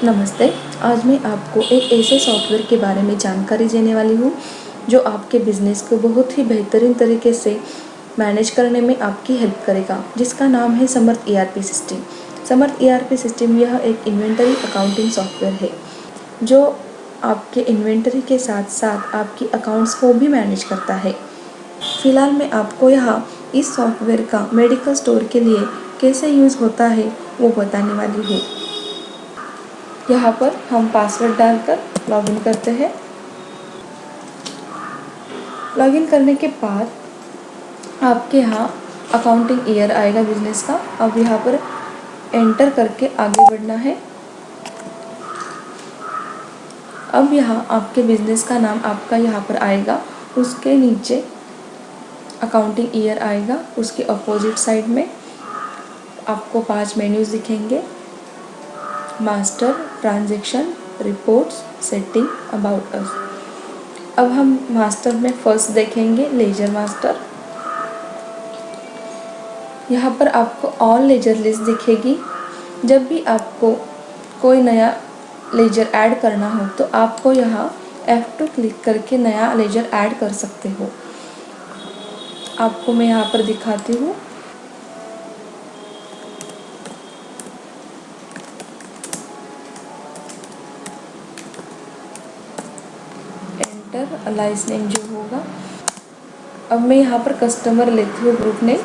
नमस्ते। आज मैं आपको एक ऐसे सॉफ्टवेयर के बारे में जानकारी देने वाली हूँ जो आपके बिज़नेस को बहुत ही बेहतरीन तरीके से मैनेज करने में आपकी हेल्प करेगा, जिसका नाम है समर्थ ईआरपी सिस्टम। समर्थ ईआरपी सिस्टम यह एक इन्वेंटरी अकाउंटिंग सॉफ्टवेयर है जो आपके इन्वेंटरी के साथ साथ आपकी अकाउंट्स को भी मैनेज करता है। फ़िलहाल मैं आपको यहाँ इस सॉफ्टवेयर का मेडिकल स्टोर के लिए कैसे यूज़ होता है वो बताने वाली हूँ। यहाँ पर हम पासवर्ड डालकर लॉगिन करते हैं। लॉगिन करने के बाद आपके यहाँ अकाउंटिंग ईयर आएगा बिजनेस का। अब यहाँ पर एंटर करके आगे बढ़ना है। अब यहाँ आपके बिजनेस का नाम आपका यहाँ पर आएगा, उसके नीचे अकाउंटिंग ईयर आएगा। उसके अपोजिट साइड में आपको 5 मेन्यूज़ दिखेंगे: master, transaction, reports, setting, about us. अब हम मास्टर में फर्स्ट देखेंगे लेजर मास्टर। यहाँ पर आपको ऑल लेजर लिस्ट दिखेगी। जब भी आपको कोई नया लेजर ऐड करना हो तो आपको यहाँ F2 क्लिक करके नया लेजर ऐड कर सकते हो। आपको मैं यहाँ पर दिखाती हूँ। एंटर अलाइस नेम जो होगा। अब मैं यहाँ पर कस्टमर लेती हूँ, ग्रुप नेम,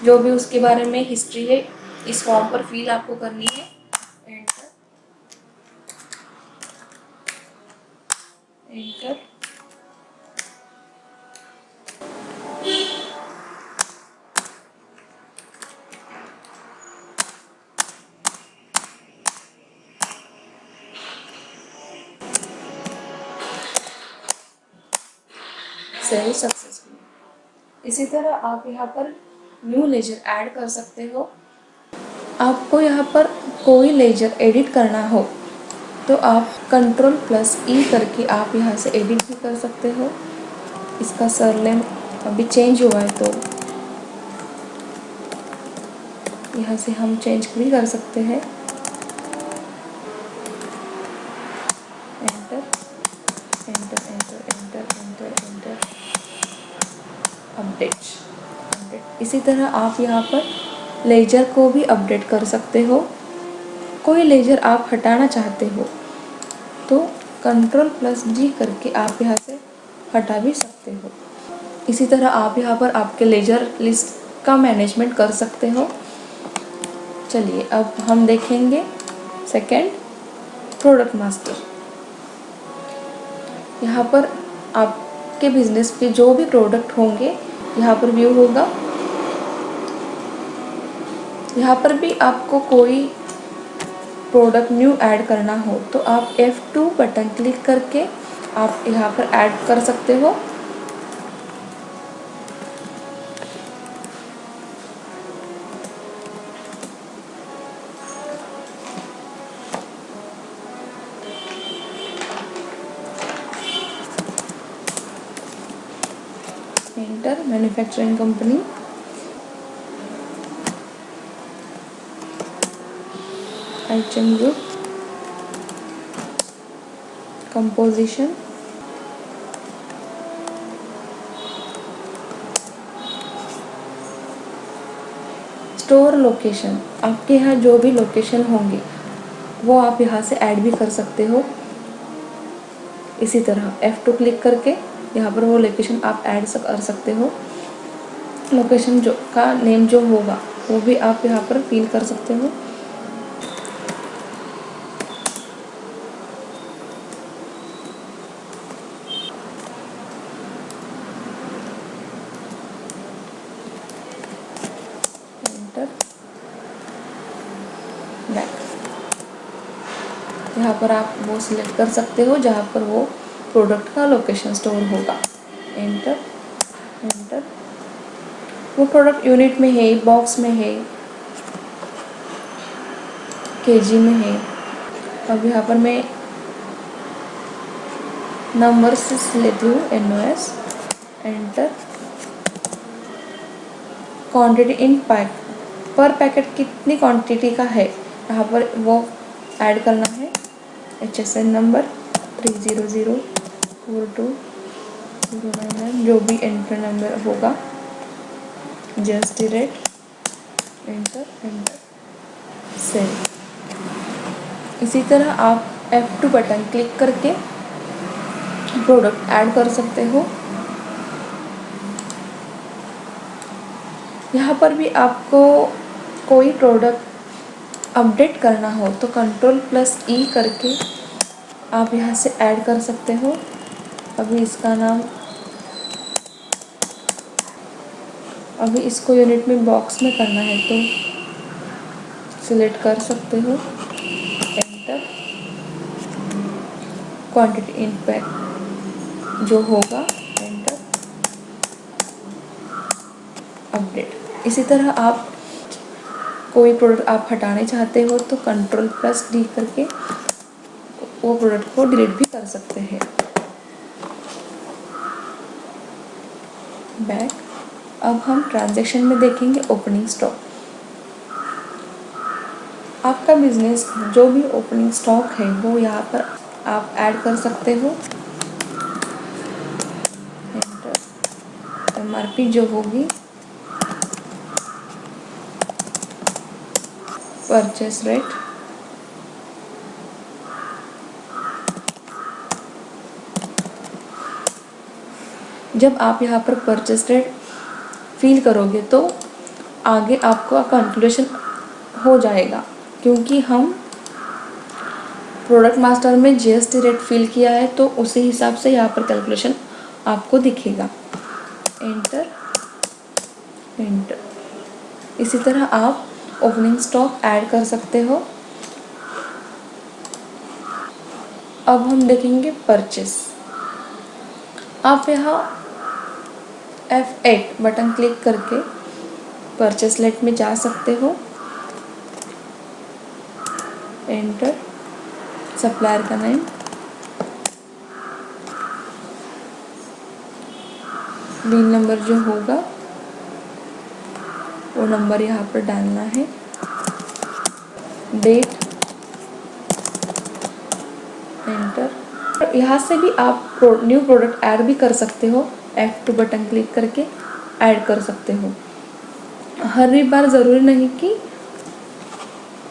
जो भी उसके बारे में हिस्ट्री है इस फॉर्म पर फिल आपको करनी है। Enter enter. Save successful. इसी तरह आप यहाँ पर न्यू लेजर ऐड कर सकते हो। आपको यहाँ पर कोई लेजर एडिट करना हो तो आप Ctrl+E करके आप यहाँ से एडिट भी कर सकते हो। इसका सरनेम अभी चेंज हुआ है तो यहाँ से हम चेंज भी कर सकते हैं। Enter enter enter enter enter enter. Update. इसी तरह आप यहाँ पर लेजर को भी अपडेट कर सकते हो। कोई लेजर आप हटाना चाहते हो तो Ctrl+G करके आप यहाँ से हटा भी सकते हो। इसी तरह आप यहाँ पर आपके लेजर लिस्ट का मैनेजमेंट कर सकते हो। चलिए अब हम देखेंगे सेकंड, प्रोडक्ट मास्टर। यहाँ पर आपके बिजनेस के जो भी प्रोडक्ट होंगे यहाँ पर व्यू होगा। यहाँ पर भी आपको कोई प्रोडक्ट न्यू ऐड करना हो तो आप F2 बटन क्लिक करके आप यहाँ पर ऐड कर सकते हो। Enter. Manufacturing company, item group, composition, store location. आपके यहाँ जो भी लोकेशन होंगे वो आप यहाँ से ऐड भी कर सकते हो। इसी तरह F2 क्लिक करके यहाँ पर वो लोकेशन आप ऐड कर सकते हो। लोकेशन जो का नेम जो होगा वो भी आप यहाँ पर फिल कर सकते हो। एंटर। बैक। यहाँ पर आप वो सिलेक्ट कर सकते हो जहाँ पर वो प्रोडक्ट का लोकेशन स्टोर होगा। Enter enter. वो प्रोडक्ट यूनिट में है, बॉक्स में है, केजी में है। अब यहाँ पर मैं नंबर से लेती हूँ NOS। Enter. Quantity in pack, पर पैकेट कितनी क्वांटिटी का है यहाँ पर वो ऐड करना है HSN नंबर 3004209, जो भी एंटर नंबर होगा, GST rate, enter enter, save. इसी तरह आप F2 बटन क्लिक करके प्रोडक्ट ऐड कर सकते हो। यहाँ पर भी आपको कोई प्रोडक्ट अपडेट करना हो तो Ctrl+E करके आप यहाँ से ऐड कर सकते हो। अभी इसको यूनिट में बॉक्स में करना है तो सिलेक्ट कर सकते हो, एंटर। क्वांटिटी इम्पैक्ट जो होगा, एंटर, अपडेट। इसी तरह आप कोई प्रोडक्ट आप हटाने चाहते हो तो Ctrl+D करके वो प्रोडक्ट को डिलीट भी कर सकते हैं। बैक। अब हम ट्रांजैक्शन में देखेंगे ओपनिंग स्टॉक। आपका बिजनेस जो भी ओपनिंग स्टॉक है वो यहाँ पर आप ऐड कर सकते हो, एंटर। MRP जो होगी, परचेस रेट, जब आप यहाँ पर परचेस रेट फिल करोगे तो आगे आपका कैलकुलेशन हो जाएगा, क्योंकि हम प्रोडक्ट मास्टर में GST रेट फिल किया है तो उसी हिसाब से यहाँ पर कैलकुलेशन आपको दिखेगा, एंटर एंटर। इसी तरह आप ओपनिंग स्टॉक ऐड कर सकते हो। अब हम देखेंगे परचेस। आप यहाँ F8 बटन क्लिक करके परचेस लेट में जा सकते हो, एंटर। सप्लायर का नेम, बिल नंबर जो होगा वो नंबर यहाँ पर डालना है, डेट, एंटर। यहाँ से भी आप न्यू प्रोडक्ट ऐड भी कर सकते हो। F2 बटन क्लिक करके ऐड कर सकते हो। हर एक बार ज़रूरी नहीं कि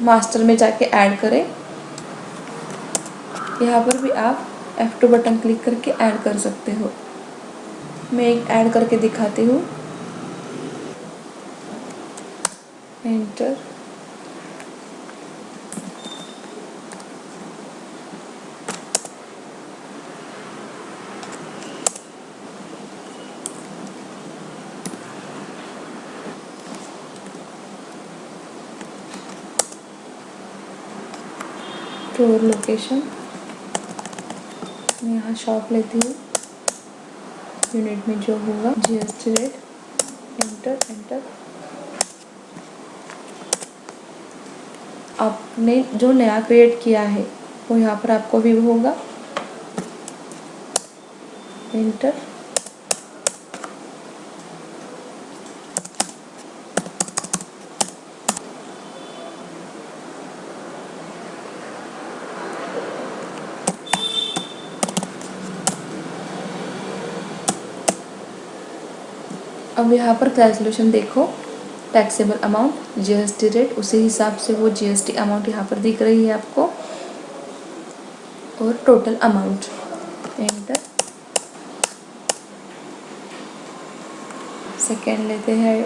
मास्टर में जाके ऐड करें, यहाँ पर भी आप F2 बटन क्लिक करके ऐड कर सकते हो। मैं एक ऐड करके दिखाती हूँ, एंटर। स्टोर लोकेशन, मैं यहाँ शॉप लेती हूँ, यूनिट में जो होगा GST रेट, एंटर एंटर। आपने जो नया क्रिएट किया है वो यहाँ पर आपको व्यू होगा, एंटर। अब यहाँ पर कैलकुलेशन देखो, टैक्सेबल अमाउंट, GST रेट, उसी हिसाब से वो GST अमाउंट यहाँ पर दिख रही है आपको, और टोटल अमाउंट, एंटर। सेकेंड लेते हैं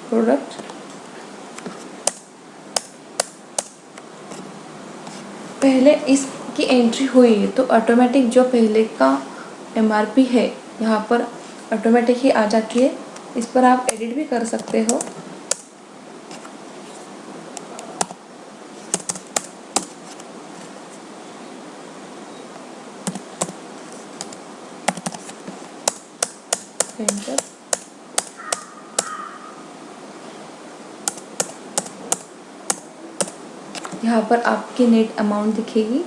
प्रोडक्ट, पहले इसकी एंट्री हुई है तो ऑटोमेटिक जो पहले का MRP है यहाँ पर ऑटोमेटिक ही आ जाती है। इस पर आप एडिट भी कर सकते हो, एंटर। यहाँ पर आपकी नेट अमाउंट दिखेगी,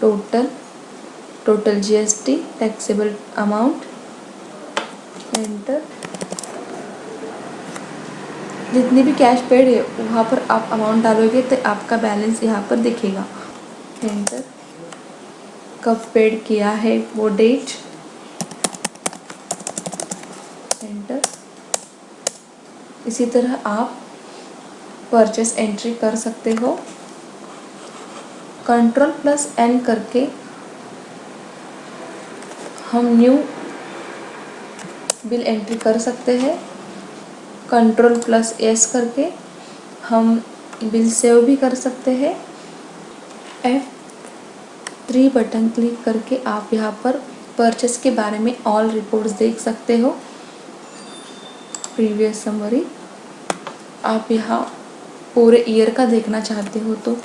total GST, taxable amount, enter. जितनी भी कैश पेड है वहाँ पर आप अमाउंट डालोगे तो आपका बैलेंस यहाँ पर दिखेगा। एंटर। कब पेड किया है वो डेट, एंटर। इसी तरह आप परचेस एंट्री कर सकते हो। Ctrl+N करके हम न्यू बिल एंट्री कर सकते हैं। Ctrl+S करके हम बिल सेव भी कर सकते हैं। F3 बटन क्लिक करके आप यहाँ पर परचेस के बारे में ऑल रिपोर्ट्स देख सकते हो। प्रीवियस समरी, आप यहाँ पूरे ईयर का देखना चाहते हो तो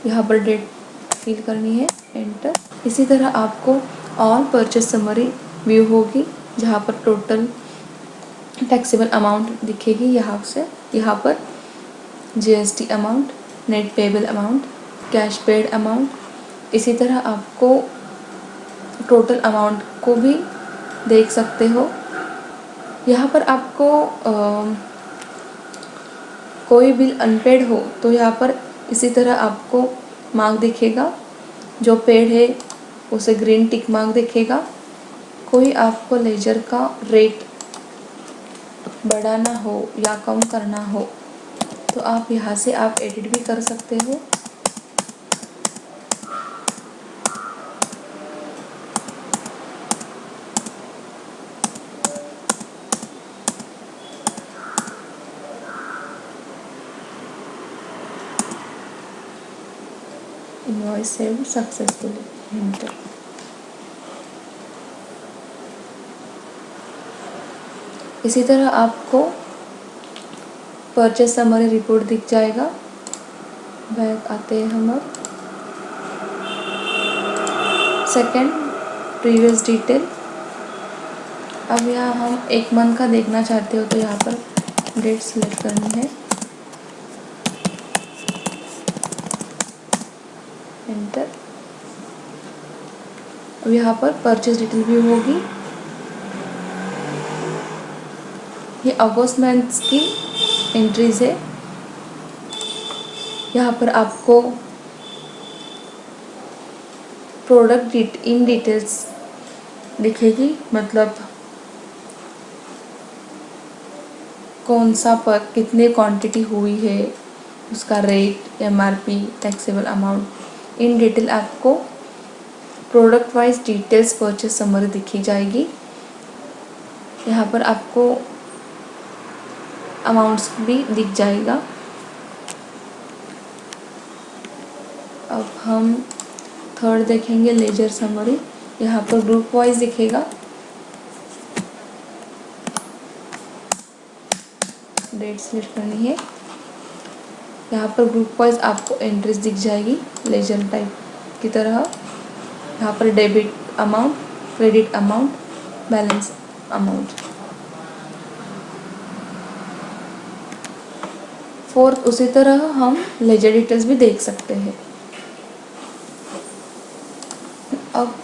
यहाँ पर डेट फिल करनी है, एंटर। इसी तरह आपको ऑल परचेस समरी व्यू होगी जहाँ पर टोटल टैक्सेबल अमाउंट दिखेगी। यहाँ पर GST amount, net payable amount, cash paid amount. इसी तरह आपको टोटल अमाउंट को भी देख सकते हो। यहाँ पर आपको कोई बिल अनपेड हो तो यहाँ पर इसी तरह आपको मार्क दिखेगा। जो पेड है उसे ग्रीन टिक मार्क दिखेगा। कोई आपको लेजर का रेट बढ़ाना हो या कम करना हो तो आप यहाँ से आप एडिट भी कर सकते हो। Invoice save successfully, enter. इसी तरह आपको परचेस समरी रिपोर्ट दिख जाएगा। बैक आते हैं हम अब। Second, previous detail. अब यहाँ हम एक मंथ का देखना चाहते हो तो यहाँ पर डेट सेलेक्ट करनी है, एंटर। अब यहाँ पर परचेस डिटेल व्यू होगी। ये अगस्त मंथ की एंट्रीज है। यहाँ पर आपको प्रोडक्ट इन डिटेल्स दिखेगी, मतलब कौन सा पर कितने क्वांटिटी हुई है, उसका rate, MRP, taxable amount, in detail आपको product wise details purchase summary दिखी जाएगी। यहाँ पर आपको अमाउंट्स भी दिख जाएगा। अब हम थर्ड देखेंगे, लेजर समरी। यहाँ पर ग्रुप वाइज दिखेगा। डेट सिलेक्ट करनी है। यहाँ पर ग्रुप वाइज आपको एंट्रीज दिख जाएगी लेजर टाइप की तरह। यहाँ पर debit amount, credit amount, balance amount. Fourth, उसी तरह हम लेजर डिटेल्स भी देख सकते हैं। अब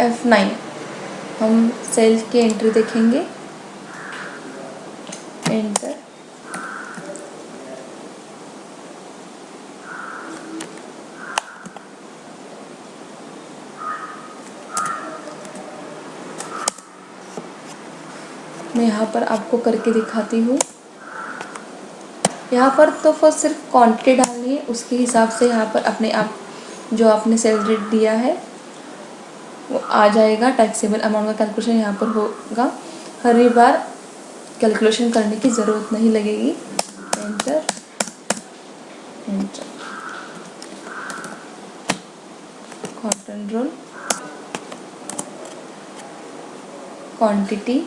F9 हम सेल की एंट्री देखेंगे, एंटर। मैं यहाँ पर आपको करके दिखाती हूँ। यहाँ पर तो फर्स्ट सिर्फ क्वांटिटी डालनी है, उसके हिसाब से यहाँ पर अपने आप जो आपने सेल रेट दिया है वो आ जाएगा। टैक्सेबल अमाउंट का कैलकुलेशन यहाँ पर होगा। हर बार कैलकुलेशन करने की ज़रूरत नहीं लगेगी, enter, enter. Cotton roll, quantity,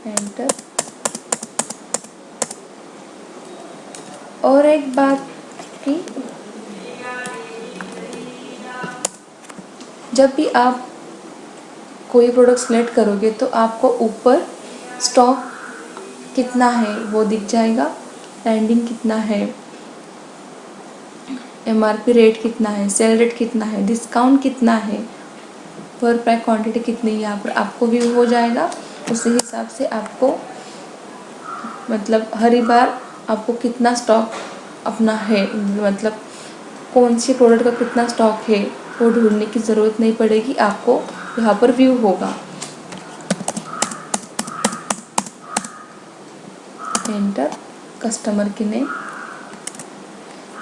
enter. और एक बात की, जब भी आप कोई प्रोडक्ट सेलेक्ट करोगे तो आपको ऊपर स्टॉक कितना है वो दिख जाएगा, पेंडिंग कितना है, MRP रेट कितना है, सेल रेट कितना है, डिस्काउंट कितना है, पर पैक क्वांटिटी कितनी है, यहाँ पर आपको व्यू हो जाएगा। उसी हिसाब से आपको मतलब हर बार आपको कितना स्टॉक अपना है, मतलब कौन सी प्रोडक्ट का कितना स्टॉक है वो ढूंढने की ज़रूरत नहीं पड़ेगी, आपको यहाँ पर व्यू होगा। एंटर कस्टमर के नेम।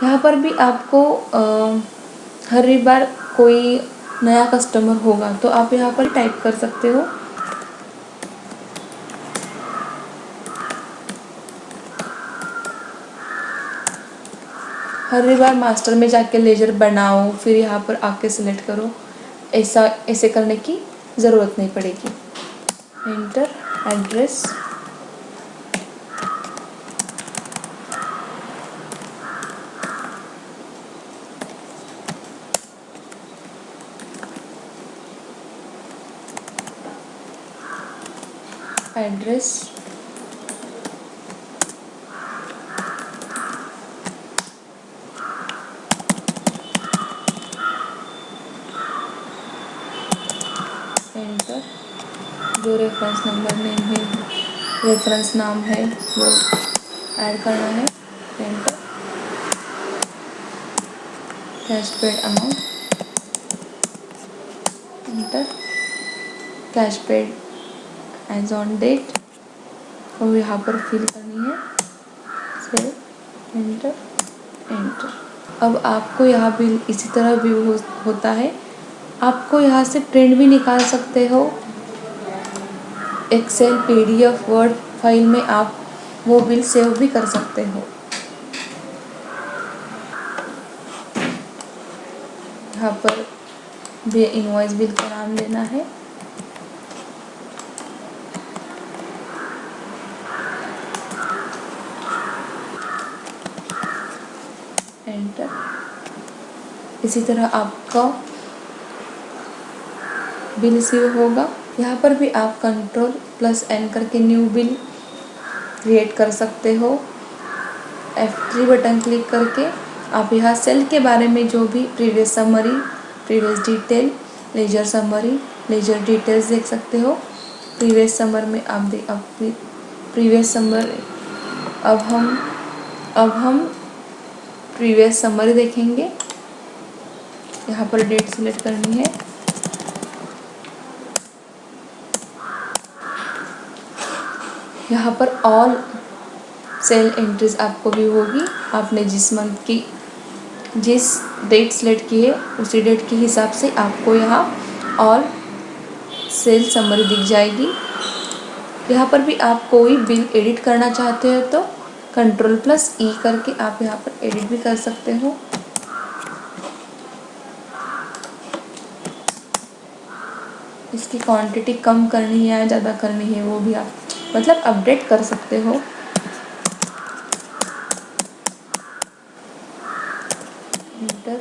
यहाँ पर भी आपको हर बार कोई नया कस्टमर होगा तो आप यहाँ पर टाइप कर सकते हो। हर बार मास्टर में जाके लेजर बनाओ फिर यहाँ पर आके सिलेक्ट करो, ऐसे करने की ज़रूरत नहीं पड़ेगी। Enter address. Address enter. जो रेफरेंस नंबर नेम है, रेफरेंस नाम है वो ऐड करना है। Enter. Cash paid amount. Enter. Cash paid as on date और यहाँ पर फिल करनी है। सेव। एंटर। एंटर। अब आपको यहाँ बिल इसी तरह व्यू होता है। आपको यहाँ से प्रिंट भी निकाल सकते हो। एक्सेल, पीडीएफ, वर्ड फाइल में आप वो बिल सेव भी कर सकते हो। यहाँ पर भी इनवॉइस बिल का नाम लेना है। एंटर। इसी तरह आपका बिल सेव होगा। यहाँ पर भी आप Ctrl+N करके न्यू बिल क्रिएट कर सकते हो। F3 बटन क्लिक करके आप यहाँ सेल के बारे में जो भी previous summary, previous detail, ledger summary, ledger details देख सकते हो। प्रीवियस समर में आप प्रीवियस समर अब हम प्रीवियस समरी देखेंगे। यहाँ पर डेट सिलेक्ट करनी है। यहाँ पर ऑल सेल एंट्रीज आपको भी होगी। आपने जिस मंथ की जिस डेट सिलेक्ट की है उसी डेट के हिसाब से आपको यहाँ ऑल सेल समरी दिख जाएगी। यहाँ पर भी आप कोई बिल एडिट करना चाहते हो तो Ctrl+E करके आप यहाँ पर एडिट भी कर सकते हो। इसकी क्वांटिटी कम करनी है या ज़्यादा करनी है वो भी आप मतलब अपडेट कर सकते हो। एंटर।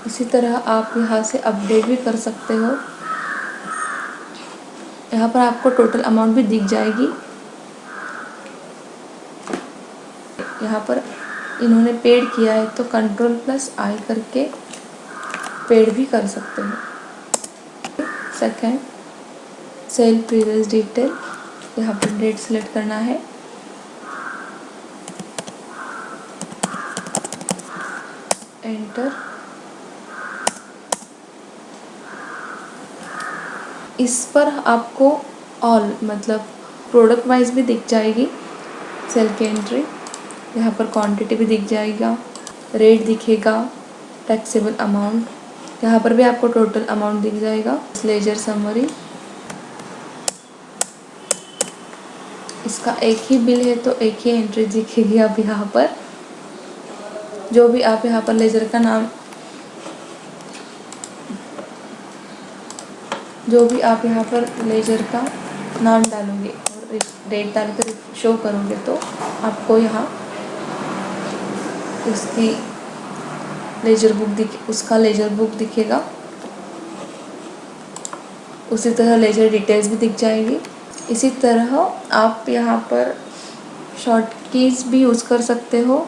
इसी तरह आप यहाँ से अपडेट भी कर सकते हो। यहाँ पर आपको टोटल अमाउंट भी दिख जाएगी। यहाँ पर इन्होंने पेड किया है तो Ctrl+I करके पेड भी कर सकते हो। सेकेंड, सेल प्रीवियस डिटेल, यहाँ पर डेट सिलेक्ट करना है। एंटर। इस पर आपको ऑल मतलब प्रोडक्ट वाइज भी दिख जाएगी सेल की एंट्री। यहाँ पर क्वांटिटी भी दिख जाएगा, रेट दिखेगा, टैक्सेबल अमाउंट, यहाँ पर भी आपको टोटल अमाउंट दिख जाएगा। लेजर समरी, इसका एक ही बिल है तो एक ही एंट्री दिखेगी। अब यहाँ पर जो भी आप यहाँ पर लेजर का नाम जो भी आप यहाँ पर लेजर का नाम डालोगे और डेट डालकर शो करोगे तो आपको यहाँ उसका लेजर बुक दिखेगा। उसी तरह लेजर डिटेल्स भी दिख जाएगी। इसी तरह आप यहाँ पर शॉर्ट कीज भी यूज़ कर सकते हो।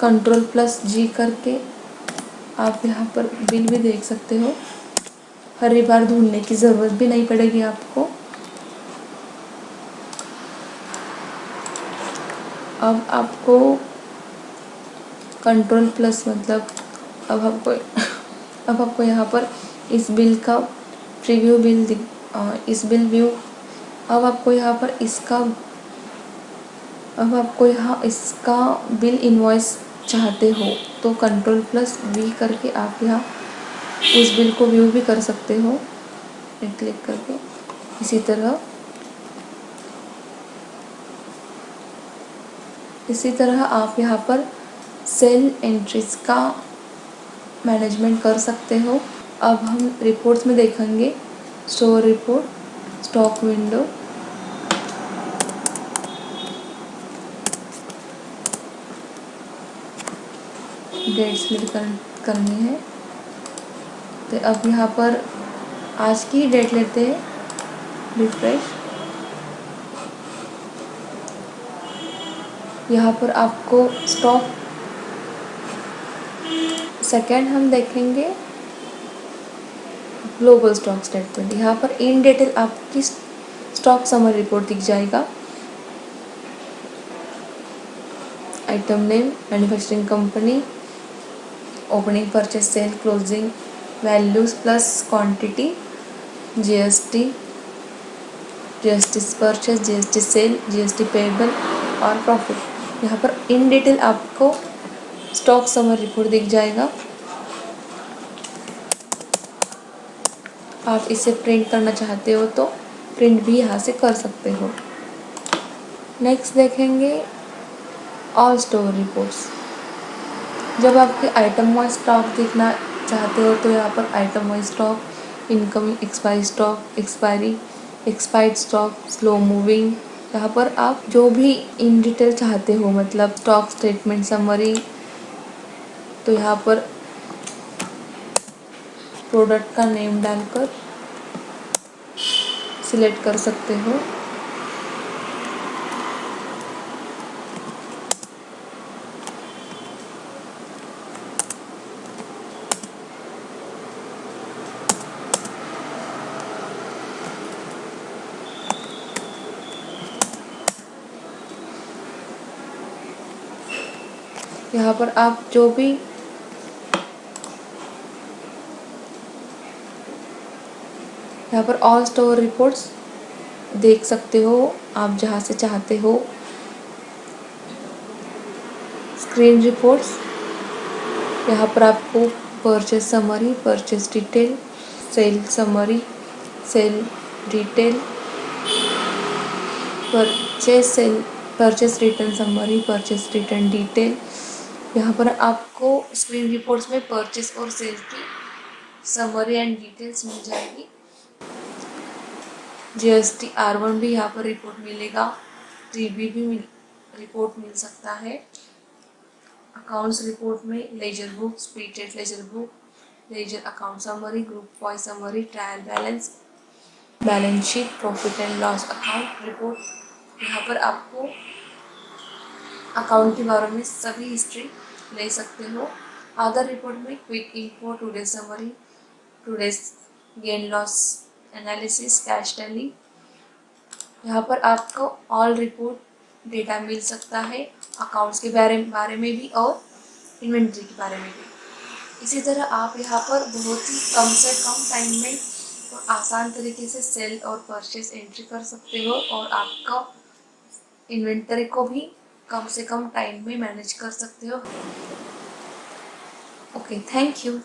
Ctrl+G करके आप यहाँ पर बिल भी देख सकते हो। हर बार ढूंढने की ज़रूरत भी नहीं पड़ेगी आपको। अब आपको Ctrl+ मतलब अब आपको यहाँ पर इस बिल का प्रीव्यू इस बिल व्यू अब आपको यहाँ पर इसका बिल इनवॉइस चाहते हो तो Ctrl+V करके आप यहाँ उस बिल को व्यू भी कर सकते हो क्लिक करके। इसी तरह आप यहाँ पर सेल एंट्रीज का मैनेजमेंट कर सकते हो। अब हम रिपोर्ट्स में देखेंगे store report, stock window, dates भी करनी है। तो अब यहाँ पर आज की डेट लेते हैं, रिफ्रेश। यहाँ पर आपको स्टॉक सेकेंड हम देखेंगे ग्लोबल स्टॉक स्टेटमेंट। यहाँ पर इन डिटेल आपकी स्टॉक समरी रिपोर्ट दिख जाएगा। Item name, manufacturing company, opening, purchase, sale, closing values plus quantity, GST, GST purchase, GST sale, GST payable और प्रॉफिट। यहाँ पर इन डिटेल आपको स्टॉक समरी रिपोर्ट दिख जाएगा। आप इसे प्रिंट करना चाहते हो तो प्रिंट भी यहाँ से कर सकते हो। नेक्स्ट देखेंगे ऑल स्टोर रिपोर्ट्स। जब आपके आइटम वाइज स्टॉक देखना चाहते हो तो यहाँ पर item wise stock, incoming, expiry stock, expired stock, slow moving, यहाँ पर आप जो भी इन डिटेल चाहते हो मतलब स्टॉक स्टेटमेंट समरी, तो यहाँ पर प्रोडक्ट का नेम डालकर सिलेक्ट कर सकते हो। यहाँ पर आप जो भी यहाँ पर ऑल स्टोर रिपोर्ट्स देख सकते हो आप जहाँ से चाहते हो। स्क्रीन रिपोर्ट्स, यहाँ पर आपको purchase summary, purchase detail, sale summary, sale detail, purchase return summary, purchase return detail. यहाँ पर आपको स्क्रीन रिपोर्ट्स में परचेस और सेल की समरी एंड डिटेल्स मिल जाएगी। जीएसटी R1 भी यहाँ पर रिपोर्ट मिलेगा, TB भी रिपोर्ट मिल सकता है। अकाउंट्स रिपोर्ट में laser book, splitted laser book, ledger account summary, group wise summary, trial balance, balance sheet, profit and loss account report. यहाँ पर आपको अकाउंट के बारे में सभी हिस्ट्री ले सकते हो। अदर रिपोर्ट में quick info, today summary, today's gain loss analysis, cash tally. यहाँ पर आपको ऑल रिपोर्ट डेटा मिल सकता है, अकाउंट्स के बारे में भी और इन्वेंट्री के बारे में भी। इसी तरह आप यहाँ पर बहुत ही कम से कम टाइम में और आसान तरीके से सेल और परचेस एंट्री कर सकते हो और आपका इन्वेंटरी को भी कम से कम टाइम में मैनेज कर सकते हो। Okay, thank you.